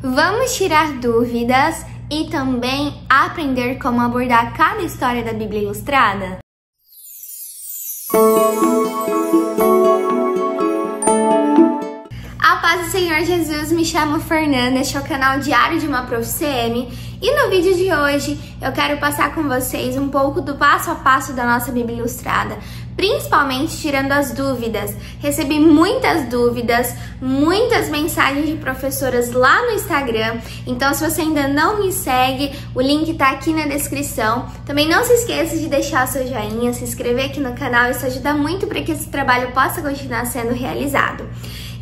Vamos tirar dúvidas e também aprender como abordar cada história da Bíblia Ilustrada? A paz do Senhor Jesus, me chamo Fernanda, este é o canal Diário de uma Prof. CM e no vídeo de hoje eu quero passar com vocês um pouco do passo a passo da nossa Bíblia Ilustrada, principalmente tirando as dúvidas. Recebi muitas dúvidas, muitas mensagens de professoras lá no Instagram, então se você ainda não me segue, o link tá aqui na descrição. Também não se esqueça de deixar o seu joinha, se inscrever aqui no canal, isso ajuda muito para que esse trabalho possa continuar sendo realizado.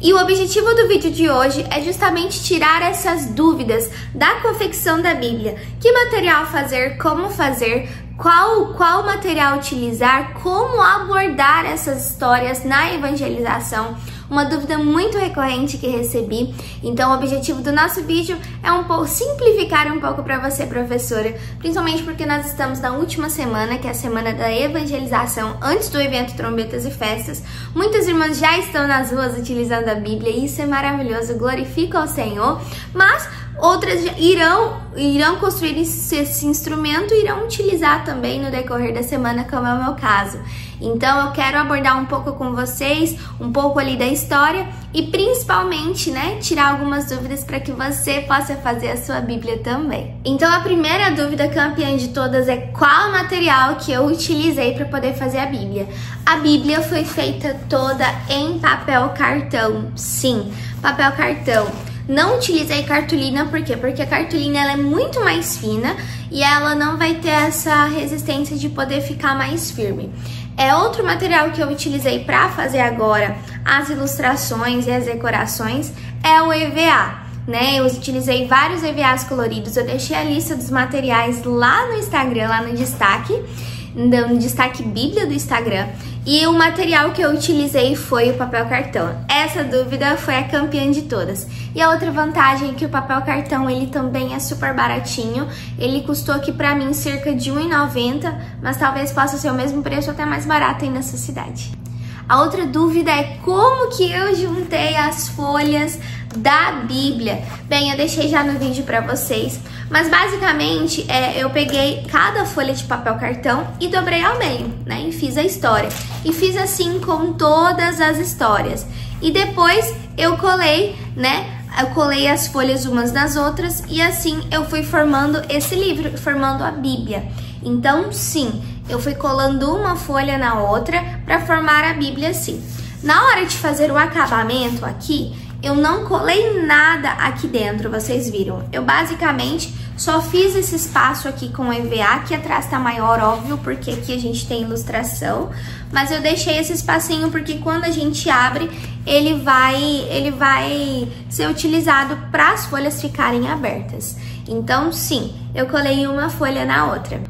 E o objetivo do vídeo de hoje é justamente tirar essas dúvidas da confecção da Bíblia. Que material fazer, como fazer, qual material utilizar, como abordar essas histórias na evangelização. Uma dúvida muito recorrente que recebi. Então o objetivo do nosso vídeo é simplificar um pouco para você, professora, principalmente porque nós estamos na última semana, que é a semana da evangelização, antes do evento Trombetas e Festas. Muitas irmãs já estão nas ruas utilizando a Bíblia e isso é maravilhoso, glorifica ao Senhor, mas outras irão construir esse instrumento e irão utilizar também no decorrer da semana, como é o meu caso. Então eu quero abordar um pouco com vocês, um pouco ali da história e principalmente, tirar algumas dúvidas para que você possa fazer a sua Bíblia também. Então a primeira dúvida campeã de todas é qual material que eu utilizei para poder fazer a Bíblia. A Bíblia foi feita toda em papel cartão, sim, papel cartão. Não utilizei cartolina, por quê? Porque a cartolina ela é muito mais fina e ela não vai ter essa resistência de poder ficar mais firme. Outro material que eu utilizei para fazer agora as ilustrações e as decorações é o EVA, Eu utilizei vários EVAs coloridos, eu deixei a lista dos materiais lá no Instagram, lá no destaque Bíblia do Instagram. E o material que eu utilizei foi o papel cartão. Essa dúvida foi a campeã de todas. E a outra vantagem é que o papel cartão ele também é super baratinho. Ele custou aqui pra mim cerca de R$1,90, mas talvez possa ser o mesmo preço, até mais barato aí nessa cidade. A outra dúvida é como que eu juntei as folhas da Bíblia. Bem, eu deixei já no vídeo pra vocês, mas basicamente eu peguei cada folha de papel cartão e dobrei ao meio, e fiz a história. E fiz assim com todas as histórias. E depois eu colei, Eu colei as folhas umas nas outras e assim eu fui formando esse livro, formando a Bíblia. Então, sim, eu fui colando uma folha na outra para formar a Bíblia assim. Na hora de fazer o acabamento aqui, eu não colei nada aqui dentro, vocês viram. Eu basicamente só fiz esse espaço aqui com o EVA, aqui atrás tá maior, óbvio, porque aqui a gente tem ilustração. Mas eu deixei esse espacinho porque quando a gente abre, ele vai ser utilizado para as folhas ficarem abertas. Então, sim, eu colei uma folha na outra.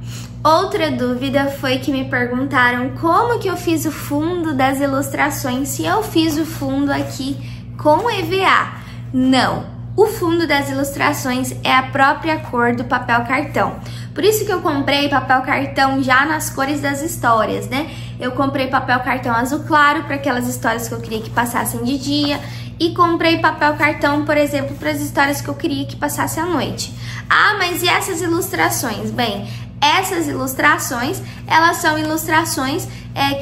Outra dúvida foi que me perguntaram como que eu fiz o fundo das ilustrações, se eu fiz o fundo aqui com EVA. Não, o fundo das ilustrações é a própria cor do papel cartão. Por isso que eu comprei papel cartão já nas cores das histórias, Eu comprei papel cartão azul claro para aquelas histórias que eu queria que passassem de dia e comprei papel cartão, por exemplo, para as histórias que eu queria que passassem à noite. Ah, mas e essas ilustrações? Bem, essas ilustrações, elas são ilustrações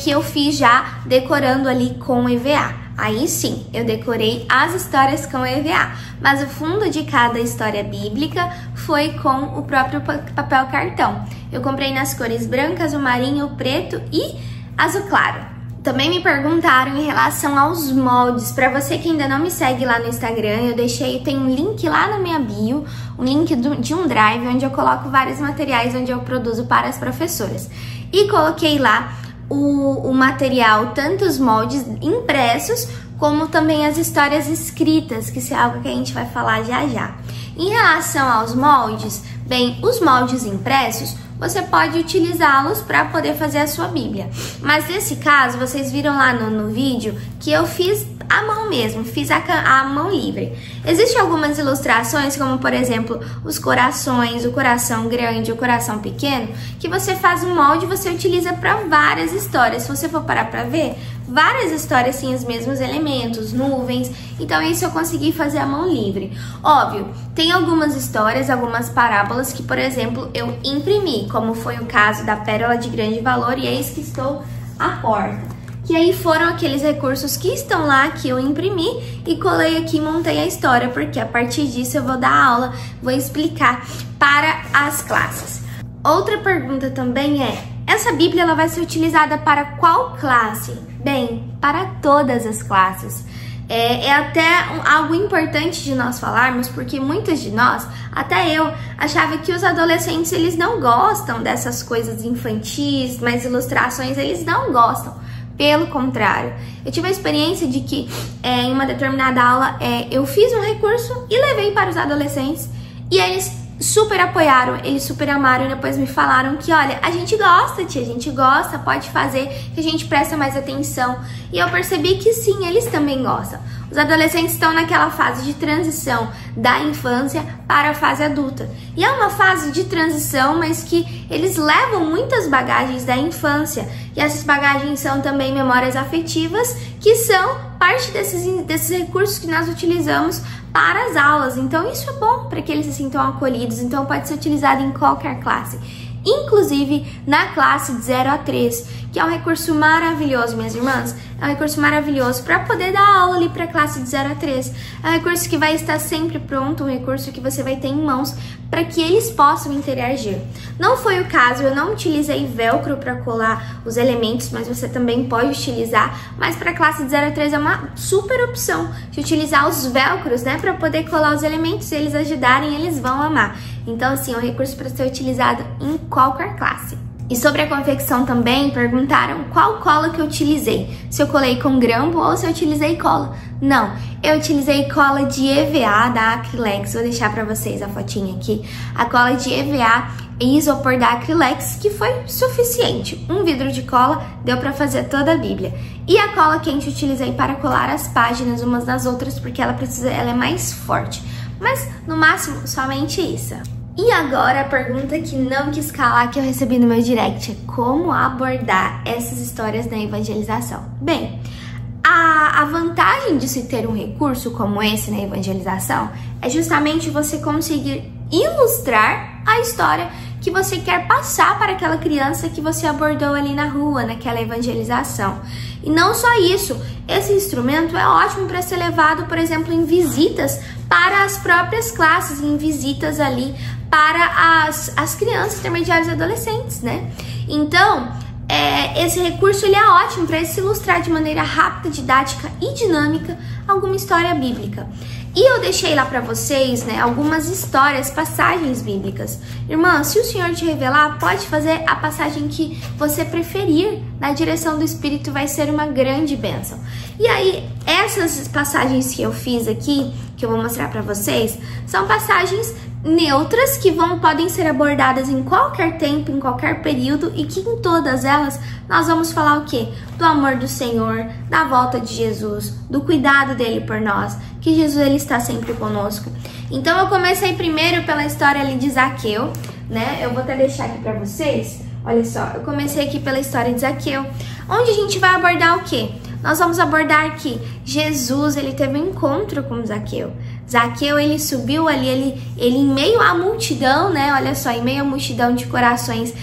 que eu fiz já decorando ali com EVA. Aí sim, eu decorei as histórias com EVA, mas o fundo de cada história bíblica foi com o próprio papel cartão. Eu comprei nas cores branco, azul marinho, preto e azul claro. Também me perguntaram em relação aos moldes. Para você que ainda não me segue lá no Instagram, tem um link lá na minha bio, um link de um drive onde eu coloco vários materiais onde eu produzo para as professoras. E coloquei lá o material, tanto os moldes impressos, como também as histórias escritas, que isso é algo que a gente vai falar já já. Em relação aos moldes, bem, os moldes impressos, você pode utilizá-los para poder fazer a sua Bíblia. Mas nesse caso, vocês viram lá no vídeo que eu fiz à mão mesmo, fiz a mão livre. Existem algumas ilustrações, como por exemplo, os corações, o coração grande, o coração pequeno, que você faz um molde e você utiliza para várias histórias. Se você for parar para ver, várias histórias têm os mesmos elementos, nuvens, então isso eu consegui fazer à mão livre. Óbvio, tem algumas histórias, algumas parábolas que, por exemplo, eu imprimi, como foi o caso da pérola de grande valor e eis que estou à porta. Que aí foram aqueles recursos que estão lá, que eu imprimi e colei aqui e montei a história, porque a partir disso eu vou dar aula, vou explicar para as classes. Outra pergunta também é, essa Bíblia ela vai ser utilizada para qual classe? Bem, para todas as classes. É até algo importante de nós falarmos, porque muitas de nós, até eu, achava que os adolescentes eles não gostam dessas coisas infantis, mas ilustrações eles não gostam. Pelo contrário, eu tive a experiência de que em uma determinada aula eu fiz um recurso e levei para os adolescentes e eles super apoiaram, eles super amaram e depois me falaram que, olha, a gente gosta, tia, a gente gosta, pode fazer, que a gente presta mais atenção. E eu percebi que sim, eles também gostam. Os adolescentes estão naquela fase de transição da infância para a fase adulta. E é uma fase de transição, mas que eles levam muitas bagagens da infância. E essas bagagens são também memórias afetivas, que são parte desses recursos que nós utilizamos para as aulas. Então isso é bom para que eles se sintam acolhidos. Então pode ser utilizado em qualquer classe. Inclusive na classe de 0 a 3, que é um recurso maravilhoso, minhas irmãs. É um recurso maravilhoso para poder dar aula ali para a classe de 0 a 3. É um recurso que vai estar sempre pronto, um recurso que você vai ter em mãos para que eles possam interagir. Não foi o caso, eu não utilizei velcro para colar os elementos, mas você também pode utilizar. Mas para a classe de 0 a 3 é uma super opção de utilizar os velcros, né, para poder colar os elementos. Se eles ajudarem, eles vão amar. Então, assim, é um recurso para ser utilizado em qualquer classe. E sobre a confecção também, perguntaram qual cola que eu utilizei. Se eu colei com grampo ou se eu utilizei cola. Não, eu utilizei cola de EVA da Acrylex. Vou deixar para vocês a fotinha aqui. A cola de EVA e isopor da Acrylex, que foi suficiente. Um vidro de cola deu para fazer toda a Bíblia. E a cola quente eu utilizei para colar as páginas umas nas outras, porque ela é mais forte. Mas, no máximo, somente isso. E agora a pergunta que não quis calar que eu recebi no meu direct é como abordar essas histórias na evangelização. Bem, a vantagem de se ter um recurso como esse na evangelização é justamente você conseguir ilustrar a história que você quer passar para aquela criança que você abordou ali na rua, naquela evangelização. E não só isso, esse instrumento é ótimo para ser levado, por exemplo, em visitas para as próprias classes, em visitas ali para as crianças, intermediários e adolescentes, né? Então, esse recurso ele é ótimo para se ilustrar de maneira rápida, didática e dinâmica alguma história bíblica. E eu deixei lá para vocês, né, algumas histórias, passagens bíblicas. Irmã, se o Senhor te revelar, pode fazer a passagem que você preferir, na direção do Espírito, vai ser uma grande bênção. E aí, essas passagens que eu fiz aqui, que eu vou mostrar para vocês, são passagens neutras que podem ser abordadas em qualquer tempo, em qualquer período, e que em todas elas nós vamos falar o quê? Do amor do Senhor, da volta de Jesus, do cuidado dele por nós, que Jesus ele está sempre conosco. Então eu comecei primeiro pela história ali de Zaqueu, né? Eu vou até deixar aqui para vocês. Olha só, eu comecei aqui pela história de Zaqueu, onde a gente vai abordar o quê? Nós vamos abordar que Jesus, ele teve um encontro com Zaqueu. Zaqueu, ele subiu ali, ele em meio à multidão, né? Olha só, em meio à multidão de corações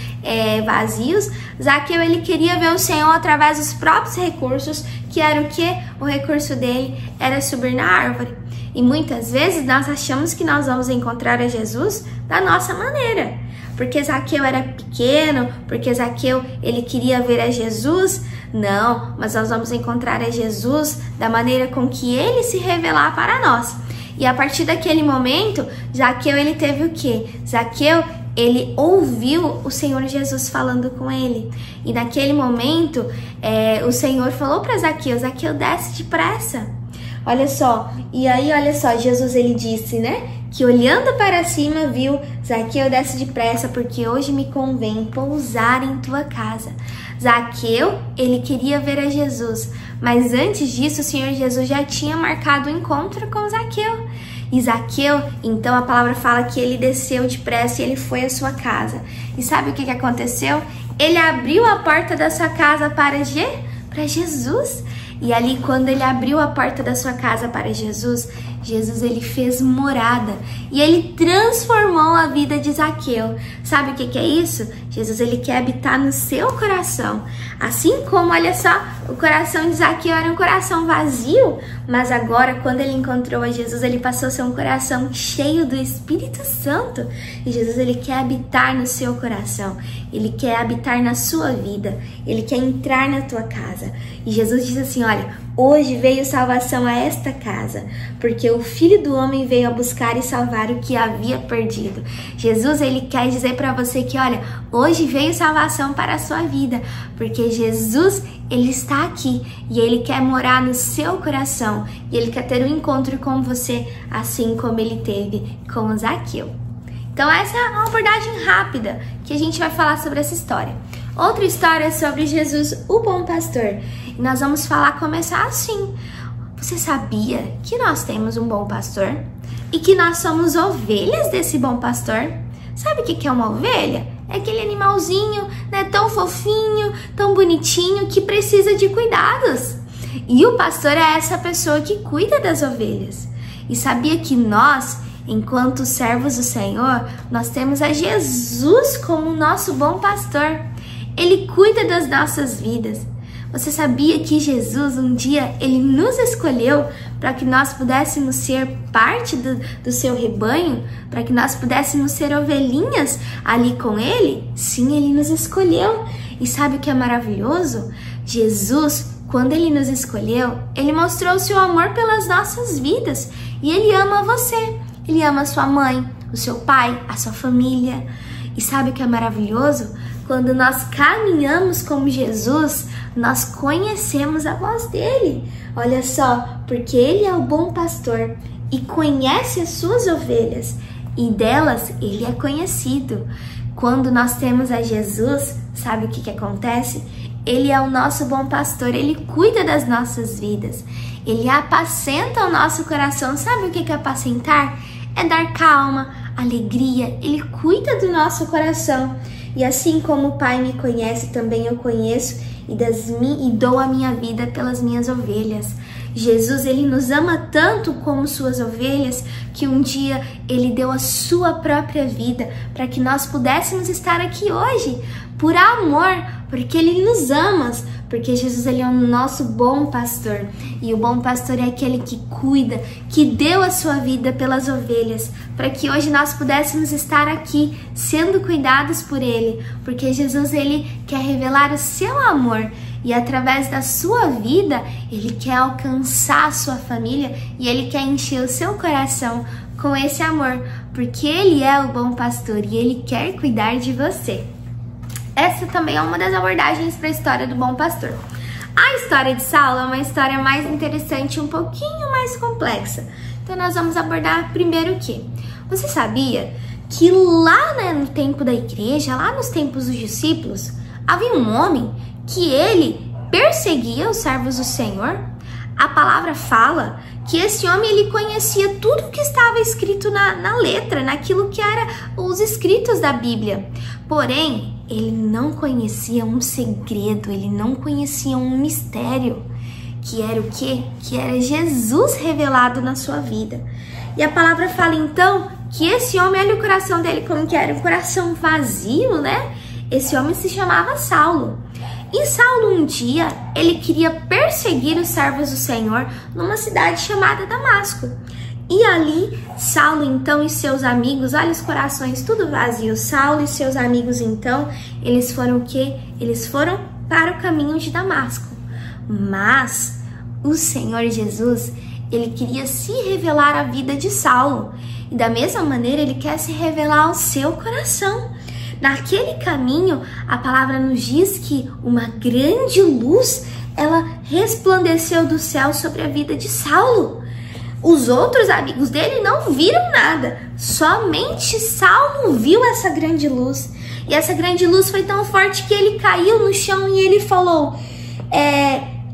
vazios, Zaqueu, ele queria ver o Senhor através dos próprios recursos, que era o quê? O recurso dele era subir na árvore. E muitas vezes nós achamos que nós vamos encontrar a Jesus da nossa maneira. Porque Zaqueu era pequeno, porque Zaqueu, ele queria ver a Jesus. Não, mas nós vamos encontrar a Jesus da maneira com que ele se revelar para nós. E a partir daquele momento, Zaqueu, ele teve o quê? Zaqueu, ele ouviu o Senhor Jesus falando com ele. E naquele momento, o Senhor falou para Zaqueu, Zaqueu, desce depressa. Olha só, e aí, olha só, Jesus, ele disse, né? Que olhando para cima viu, Zaqueu, desce depressa, porque hoje me convém pousar em tua casa. Zaqueu, ele queria ver a Jesus, mas antes disso o Senhor Jesus já tinha marcado o encontro com Zaqueu. E Zaqueu, então a palavra fala que ele desceu depressa e ele foi à sua casa. E sabe o que aconteceu? Ele abriu a porta da sua casa para para Jesus. E ali, quando ele abriu a porta da sua casa para Jesus, ele fez morada e ele transformou a vida de Zaqueu. Sabe o que é isso? Jesus, ele quer habitar no seu coração. Assim como, olha só, o coração de Zaqueu era um coração vazio, mas agora, quando ele encontrou a Jesus, ele passou a ser um coração cheio do Espírito Santo. E Jesus, ele quer habitar no seu coração. Ele quer habitar na sua vida. Ele quer entrar na tua casa. E Jesus diz assim, olha, hoje veio salvação a esta casa, porque o Filho do Homem veio a buscar e salvar o que havia perdido. Jesus, ele quer dizer para você que, olha, hoje veio salvação para a sua vida, porque Jesus, ele está aqui e ele quer morar no seu coração e ele quer ter um encontro com você, assim como ele teve com Zaqueu. Então essa é uma abordagem rápida que a gente vai falar sobre essa história. Outra história é sobre Jesus, o bom pastor. E nós vamos começar assim. Você sabia que nós temos um bom pastor? E que nós somos ovelhas desse bom pastor? Sabe o que é uma ovelha? É aquele animalzinho, né, tão fofinho, tão bonitinho, que precisa de cuidados. E o pastor é essa pessoa que cuida das ovelhas. E sabia que nós, enquanto servos do Senhor, nós temos a Jesus como nosso bom pastor. Ele cuida das nossas vidas. Você sabia que Jesus, um dia, ele nos escolheu para que nós pudéssemos ser parte do seu rebanho? Para que nós pudéssemos ser ovelhinhas ali com ele? Sim, ele nos escolheu. E sabe o que é maravilhoso? Jesus, quando ele nos escolheu, ele mostrou o seu amor pelas nossas vidas. E ele ama você. Ele ama a sua mãe, o seu pai, a sua família. E sabe o que é maravilhoso? Quando nós caminhamos com Jesus, nós conhecemos a voz dele. Olha só, porque ele é o bom pastor e conhece as suas ovelhas e delas ele é conhecido. Quando nós temos a Jesus, sabe o que acontece? Ele é o nosso bom pastor, ele cuida das nossas vidas. Ele apacenta o nosso coração. Sabe o que é apacentar? É dar calma, alegria. Ele cuida do nosso coração. E assim como o Pai me conhece, também eu conheço e dou a minha vida pelas minhas ovelhas. Jesus, ele nos ama tanto como suas ovelhas, que um dia ele deu a sua própria vida para que nós pudéssemos estar aqui hoje, por amor, porque ele nos ama, porque Jesus, ele é o nosso bom pastor. E o bom pastor é aquele que cuida, que deu a sua vida pelas ovelhas, para que hoje nós pudéssemos estar aqui sendo cuidados por ele, porque Jesus, ele quer revelar o seu amor. E através da sua vida, ele quer alcançar a sua família e ele quer encher o seu coração com esse amor, porque ele é o bom pastor e ele quer cuidar de você. Essa também é uma das abordagens para a história do bom pastor. A história de Saulo é uma história mais interessante, um pouquinho mais complexa. Então nós vamos abordar primeiro o quê? Você sabia que lá, né, no tempo da igreja, lá nos tempos dos discípulos, havia um homem que ele perseguia os servos do Senhor? A palavra fala que esse homem, ele conhecia tudo que estava escrito na letra, naquilo que era os escritos da Bíblia. Porém, ele não conhecia um segredo, ele não conhecia um mistério, que era o quê? Que era Jesus revelado na sua vida. E a palavra fala então que esse homem, olha o coração dele como que era, um coração vazio, né? Esse homem se chamava Saulo. E Saulo, um dia, ele queria perseguir os servos do Senhor numa cidade chamada Damasco. E ali, Saulo, então, e seus amigos, olha os corações tudo vazio. Saulo e seus amigos, então, eles foram o quê? Eles foram para o caminho de Damasco. Mas o Senhor Jesus, ele queria se revelar à vida de Saulo. E da mesma maneira, ele quer se revelar ao seu coração. Naquele caminho, a palavra nos diz que uma grande luz, ela resplandeceu do céu sobre a vida de Saulo. Os outros amigos dele não viram nada, somente Saulo viu essa grande luz. E essa grande luz foi tão forte que ele caiu no chão e ele falou,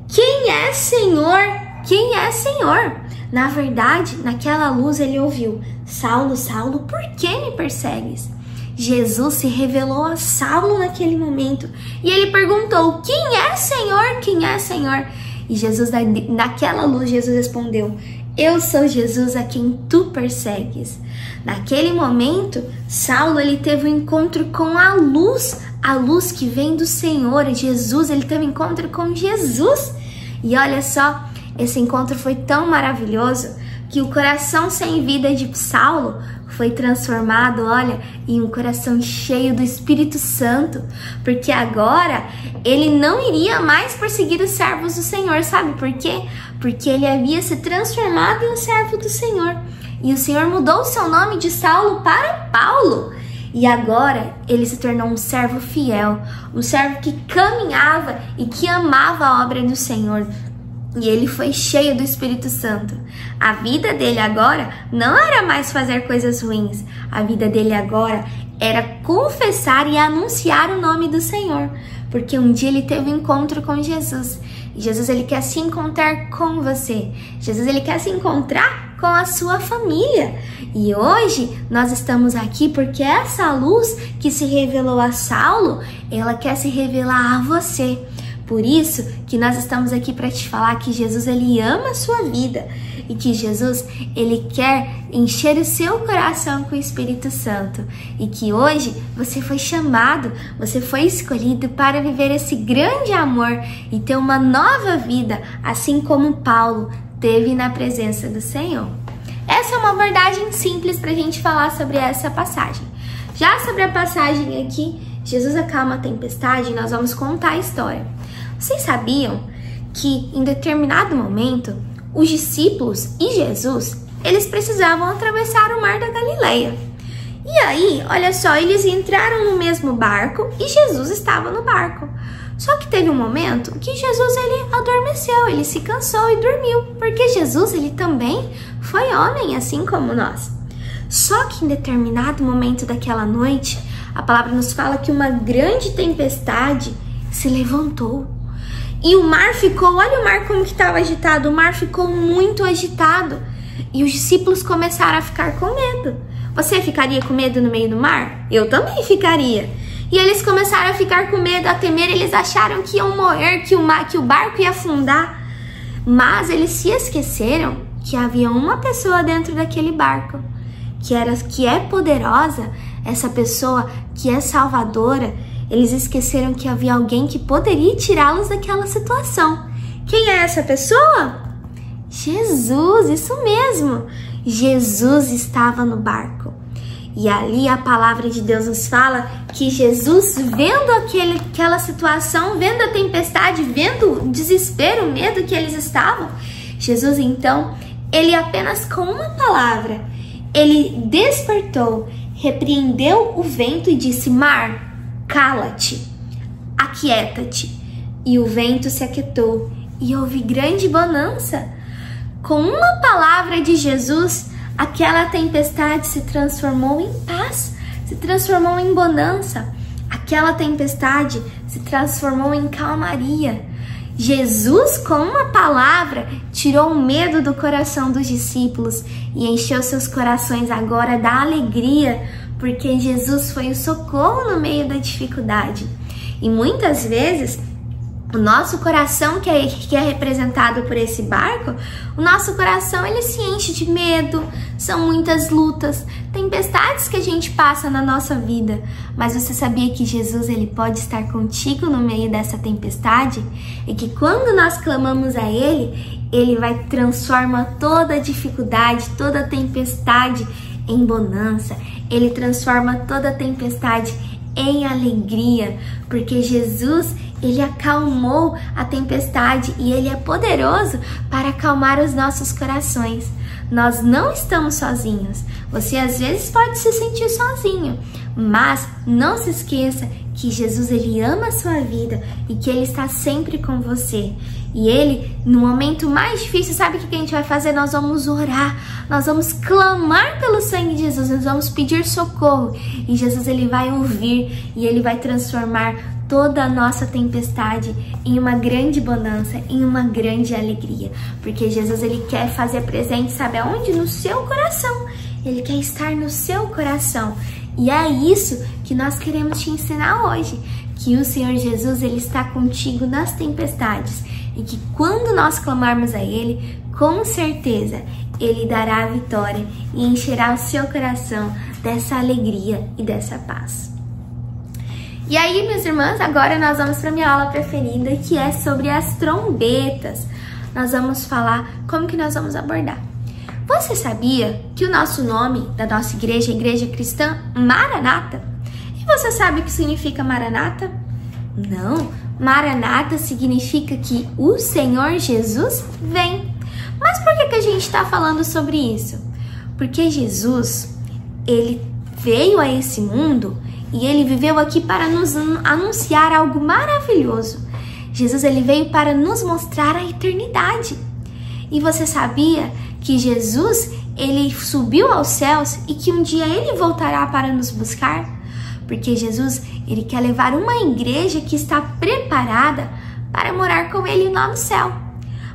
quem é Senhor? Quem é Senhor? Na verdade, naquela luz ele ouviu, Saulo, Saulo, por que me persegues? Jesus se revelou a Saulo naquele momento. E ele perguntou: quem é, Senhor? Quem é, Senhor? E Jesus, naquela luz, Jesus respondeu: eu sou Jesus a quem tu persegues. Naquele momento, Saulo ele teve um encontro com a luz que vem do Senhor. Jesus, ele teve um encontro com Jesus. E olha só, esse encontro foi tão maravilhoso que o coração sem vida de Saulo foi transformado, olha, em um coração cheio do Espírito Santo, porque agora ele não iria mais perseguir os servos do Senhor, sabe por quê? Porque ele havia se transformado em um servo do Senhor, e o Senhor mudou o seu nome de Saulo para Paulo, e agora ele se tornou um servo fiel, um servo que caminhava e que amava a obra do Senhor. E ele foi cheio do Espírito Santo. A vida dele agora não era mais fazer coisas ruins. A vida dele agora era confessar e anunciar o nome do Senhor. Porque um dia ele teve um encontro com Jesus. E Jesus, ele quer se encontrar com você. Jesus, ele quer se encontrar com a sua família. E hoje nós estamos aqui porque essa luz que se revelou a Saulo, ela quer se revelar a você. Por isso que nós estamos aqui para te falar que Jesus, ele ama a sua vida e que Jesus, ele quer encher o seu coração com o Espírito Santo e que hoje você foi chamado, você foi escolhido para viver esse grande amor e ter uma nova vida, assim como Paulo teve na presença do Senhor. Essa é uma abordagem simples para a gente falar sobre essa passagem. Já sobre a passagem aqui, Jesus acalma a tempestade, nós vamos contar a história. Vocês sabiam que em determinado momento os discípulos e Jesus, eles precisavam atravessar o mar da Galileia. E aí, olha só, eles entraram no mesmo barco e Jesus estava no barco. Só que teve um momento que Jesus, ele adormeceu, ele se cansou e dormiu, porque Jesus, ele também foi homem, assim como nós. Só que em determinado momento daquela noite, a palavra nos fala que uma grande tempestade se levantou. E o mar ficou, olha o mar como que estava agitado, o mar ficou muito agitado. E os discípulos começaram a ficar com medo. Você ficaria com medo no meio do mar? Eu também ficaria. E eles começaram a ficar com medo, a temer, eles acharam que iam morrer, que o barco ia afundar. Mas eles se esqueceram que havia uma pessoa dentro daquele barco, que é poderosa, essa pessoa que é salvadora. Eles esqueceram que havia alguém que poderia tirá-los daquela situação. Quem é essa pessoa? Jesus, isso mesmo. Jesus estava no barco. E ali a palavra de Deus nos fala que Jesus, vendo aquela situação, vendo a tempestade, vendo o desespero, o medo que eles estavam, Jesus então, ele apenas com uma palavra, ele despertou, repreendeu o vento e disse: mar, cala-te, aquieta-te. E o vento se aquietou e houve grande bonança. Com uma palavra de Jesus, aquela tempestade se transformou em paz, se transformou em bonança. Aquela tempestade se transformou em calmaria. Jesus, com uma palavra, tirou o medo do coração dos discípulos e encheu seus corações agora da alegria, porque Jesus foi o socorro no meio da dificuldade. E muitas vezes, o nosso coração, que é representado por esse barco, o nosso coração ele se enche de medo, são muitas lutas, tempestades que a gente passa na nossa vida. Mas você sabia que Jesus ele pode estar contigo no meio dessa tempestade? E que quando nós clamamos a Ele, Ele vai transformar toda a dificuldade, toda a tempestade em bonança. Ele transforma toda a tempestade em alegria, porque Jesus, ele acalmou a tempestade e ele é poderoso para acalmar os nossos corações. Nós não estamos sozinhos. Você às vezes pode se sentir sozinho, mas não se esqueça que Jesus ele ama a sua vida e que ele está sempre com você. E ele, no momento mais difícil, sabe o que a gente vai fazer? Nós vamos orar, nós vamos clamar pelo sangue de Jesus, nós vamos pedir socorro. E Jesus ele vai ouvir e ele vai transformar toda a nossa tempestade em uma grande bonança, em uma grande alegria. Porque Jesus ele quer fazer presente, sabe aonde? No seu coração. Ele quer estar no seu coração. E é isso que nós queremos te ensinar hoje, que o Senhor Jesus, Ele está contigo nas tempestades e que quando nós clamarmos a Ele, com certeza, Ele dará a vitória e encherá o seu coração dessa alegria e dessa paz. E aí, minhas irmãs, agora nós vamos para minha aula preferida, que é sobre as trombetas. Nós vamos falar como que nós vamos abordar. Você sabia que o nosso nome da nossa igreja é Igreja Cristã Maranata? E você sabe o que significa Maranata? Não, Maranata significa que o Senhor Jesus vem. Mas por que a gente está falando sobre isso? Porque Jesus, Ele veio a esse mundo e Ele viveu aqui para nos anunciar algo maravilhoso. Jesus, Ele veio para nos mostrar a eternidade. E você sabia que Jesus, Ele subiu aos céus e que um dia Ele voltará para nos buscar? Porque Jesus, Ele quer levar uma igreja que está preparada para morar com Ele lá no céu.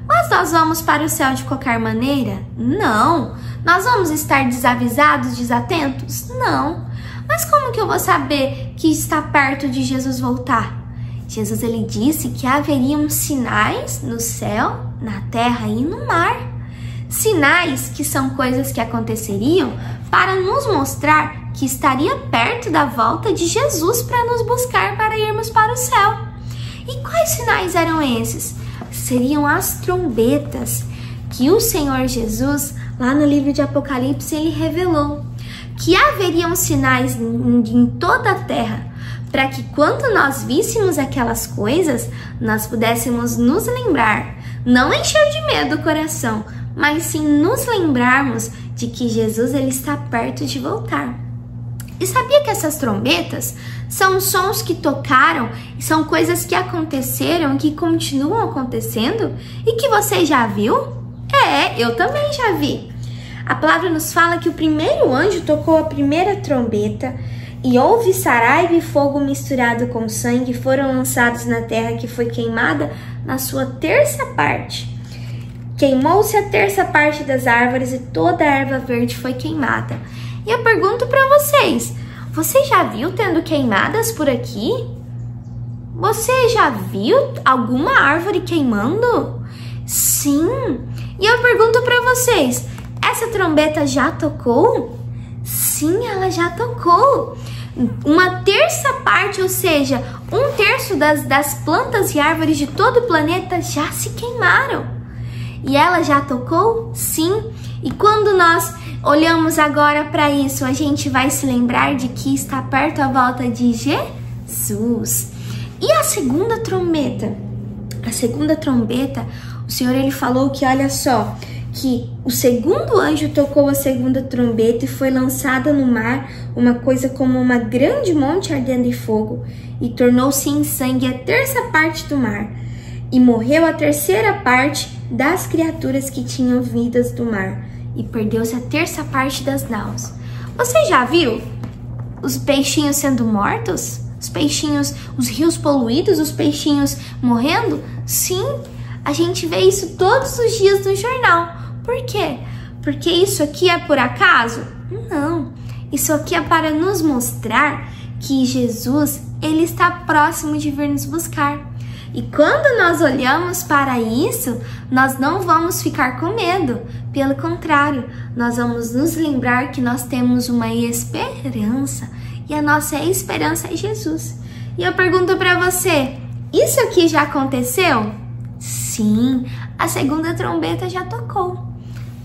Mas nós vamos para o céu de qualquer maneira? Não. Nós vamos estar desavisados, desatentos? Não. Mas como que eu vou saber que está perto de Jesus voltar? Jesus, Ele disse que haveriam sinais no céu, na terra e no mar. Sinais que são coisas que aconteceriam para nos mostrar que estaria perto da volta de Jesus para nos buscar para irmos para o céu. E quais sinais eram esses? Seriam as trombetas que o Senhor Jesus, lá no livro de Apocalipse, Ele revelou. Que haveriam sinais em toda a terra, para que quando nós víssemos aquelas coisas, nós pudéssemos nos lembrar, não encher de medo o coração, mas sim nos lembrarmos de que Jesus, Ele está perto de voltar. E sabia que essas trombetas são sons que tocaram, são coisas que aconteceram, que continuam acontecendo e que você já viu? É, eu também já vi. A palavra nos fala que o primeiro anjo tocou a primeira trombeta e houve saraiva e fogo misturado com sangue, foram lançados na terra que foi queimada na sua terça parte. Queimou-se a terça parte das árvores e toda a erva verde foi queimada. E eu pergunto para vocês, você já viu tendo queimadas por aqui? Você já viu alguma árvore queimando? Sim. E eu pergunto para vocês, essa trombeta já tocou? Sim, ela já tocou. Uma terça parte, ou seja, um terço das plantas e árvores de todo o planeta já se queimaram. E ela já tocou? Sim. E quando nós olhamos agora para isso, a gente vai se lembrar de que está perto a volta de Jesus. E a segunda trombeta? A segunda trombeta, o Senhor, Ele falou que, olha só, que o segundo anjo tocou a segunda trombeta e foi lançada no mar uma coisa como uma grande monte ardendo em fogo, e tornou-se em sangue a terça parte do mar, e morreu a terceira parte das criaturas que tinham vidas do mar, e perdeu-se a terça parte das naus. Você já viu os peixinhos sendo mortos? Os peixinhos, os rios poluídos, os peixinhos morrendo? Sim, a gente vê isso todos os dias no jornal. Por quê? Porque isso aqui é por acaso? Não. Isso aqui é para nos mostrar que Jesus, Ele está próximo de vir nos buscar. E quando nós olhamos para isso, nós não vamos ficar com medo. Pelo contrário, nós vamos nos lembrar que nós temos uma esperança. E a nossa esperança é Jesus. E eu pergunto para você, isso aqui já aconteceu? Sim, a segunda trombeta já tocou.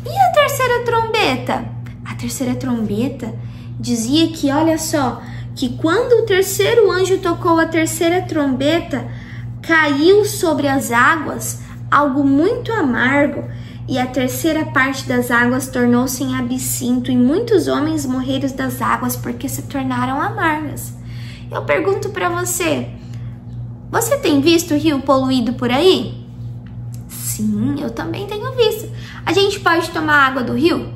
E a terceira trombeta? A terceira trombeta dizia que, olha só, que quando o terceiro anjo tocou a terceira trombeta, caiu sobre as águas algo muito amargo, e a terceira parte das águas tornou-se em absinto, e muitos homens morreram das águas porque se tornaram amargas. Eu pergunto para você, você tem visto o rio poluído por aí? Sim, eu também tenho visto. A gente pode tomar água do rio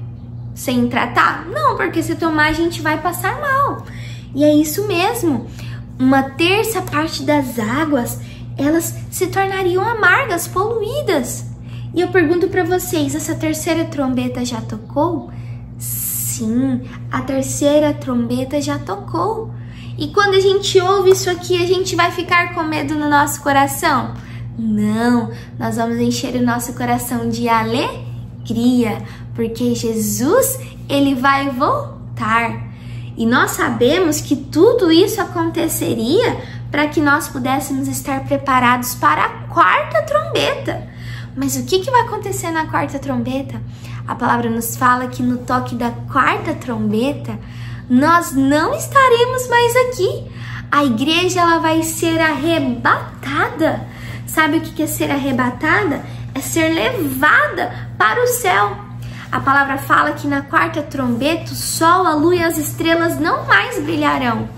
sem tratar? Não, porque se tomar a gente vai passar mal. E é isso mesmo. Uma terça parte das águas, elas se tornariam amargas, poluídas. E eu pergunto para vocês, essa terceira trombeta já tocou? Sim. Sim, a terceira trombeta já tocou. E quando a gente ouve isso aqui, a gente vai ficar com medo no nosso coração? Não, nós vamos encher o nosso coração de alegria, porque Jesus, ele vai voltar. E nós sabemos que tudo isso aconteceria para que nós pudéssemos estar preparados para a quarta trombeta. Mas o que vai acontecer na quarta trombeta? A palavra nos fala que no toque da quarta trombeta, nós não estaremos mais aqui. A igreja, ela vai ser arrebatada. Sabe o que é ser arrebatada? É ser levada para o céu. A palavra fala que na quarta trombeta o sol, a lua e as estrelas não mais brilharão.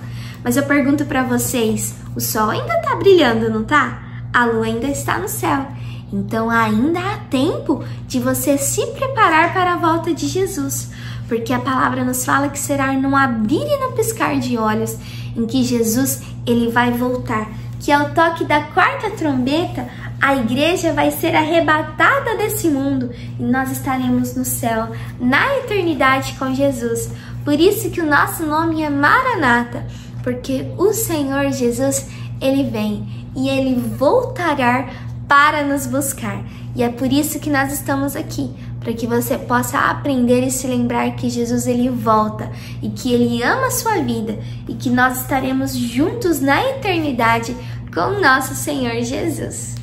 Mas eu pergunto para vocês, o sol ainda está brilhando, não tá? A lua ainda está no céu. Então ainda há tempo de você se preparar para a volta de Jesus. Porque a palavra nos fala que será num abrir e no piscar de olhos em que Jesus, ele vai voltar. Que ao toque da quarta trombeta, a igreja vai ser arrebatada desse mundo e nós estaremos no céu, na eternidade com Jesus. Por isso que o nosso nome é Maranata, porque o Senhor Jesus, ele vem e ele voltará para nos buscar. E é por isso que nós estamos aqui, para que você possa aprender e se lembrar que Jesus, ele volta e que ele ama a sua vida e que nós estaremos juntos na eternidade com nosso Senhor Jesus.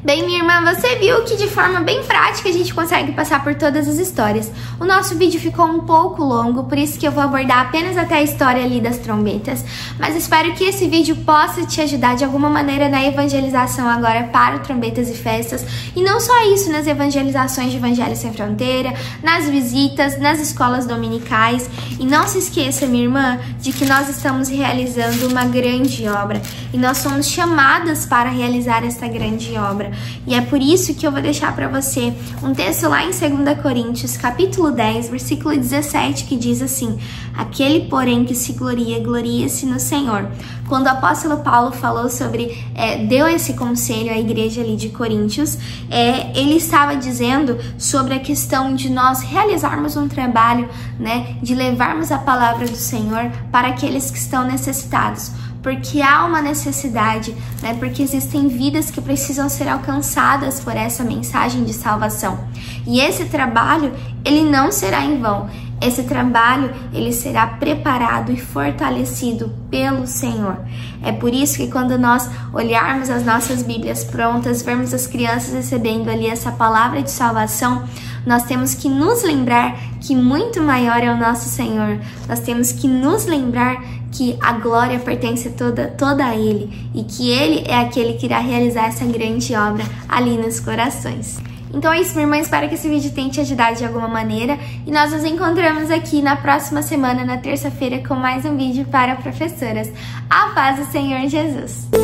Bem, minha irmã, você viu que de forma bem prática a gente consegue passar por todas as histórias. O nosso vídeo ficou um pouco longo, por isso que eu vou abordar apenas até a história ali das trombetas. Mas espero que esse vídeo possa te ajudar de alguma maneira na evangelização agora para trombetas e festas. E não só isso, nas evangelizações de Evangelho Sem Fronteira, nas visitas, nas escolas dominicais. E não se esqueça, minha irmã, de que nós estamos realizando uma grande obra. E nós somos chamadas para realizar esta grande obra. E é por isso que eu vou deixar para você um texto lá em 2 Coríntios, capítulo 10, versículo 17, que diz assim: aquele, porém, que se gloria, glorie-se no Senhor. Quando o apóstolo Paulo falou sobre, deu esse conselho à igreja ali de Coríntios, ele estava dizendo sobre a questão de nós realizarmos um trabalho, né, de levarmos a palavra do Senhor para aqueles que estão necessitados. Porque há uma necessidade, né? Porque existem vidas que precisam ser alcançadas por essa mensagem de salvação. E esse trabalho, ele não será em vão. Esse trabalho, ele será preparado e fortalecido pelo Senhor. É por isso que quando nós olharmos as nossas Bíblias prontas, vermos as crianças recebendo ali essa palavra de salvação, nós temos que nos lembrar que muito maior é o nosso Senhor. Nós temos que nos lembrar que a glória pertence toda a Ele e que Ele é aquele que irá realizar essa grande obra ali nos corações. Então é isso, minha irmã, espero que esse vídeo tenha te ajudado de alguma maneira e nós nos encontramos aqui na próxima semana, na terça-feira, com mais um vídeo para professoras. A paz do Senhor Jesus!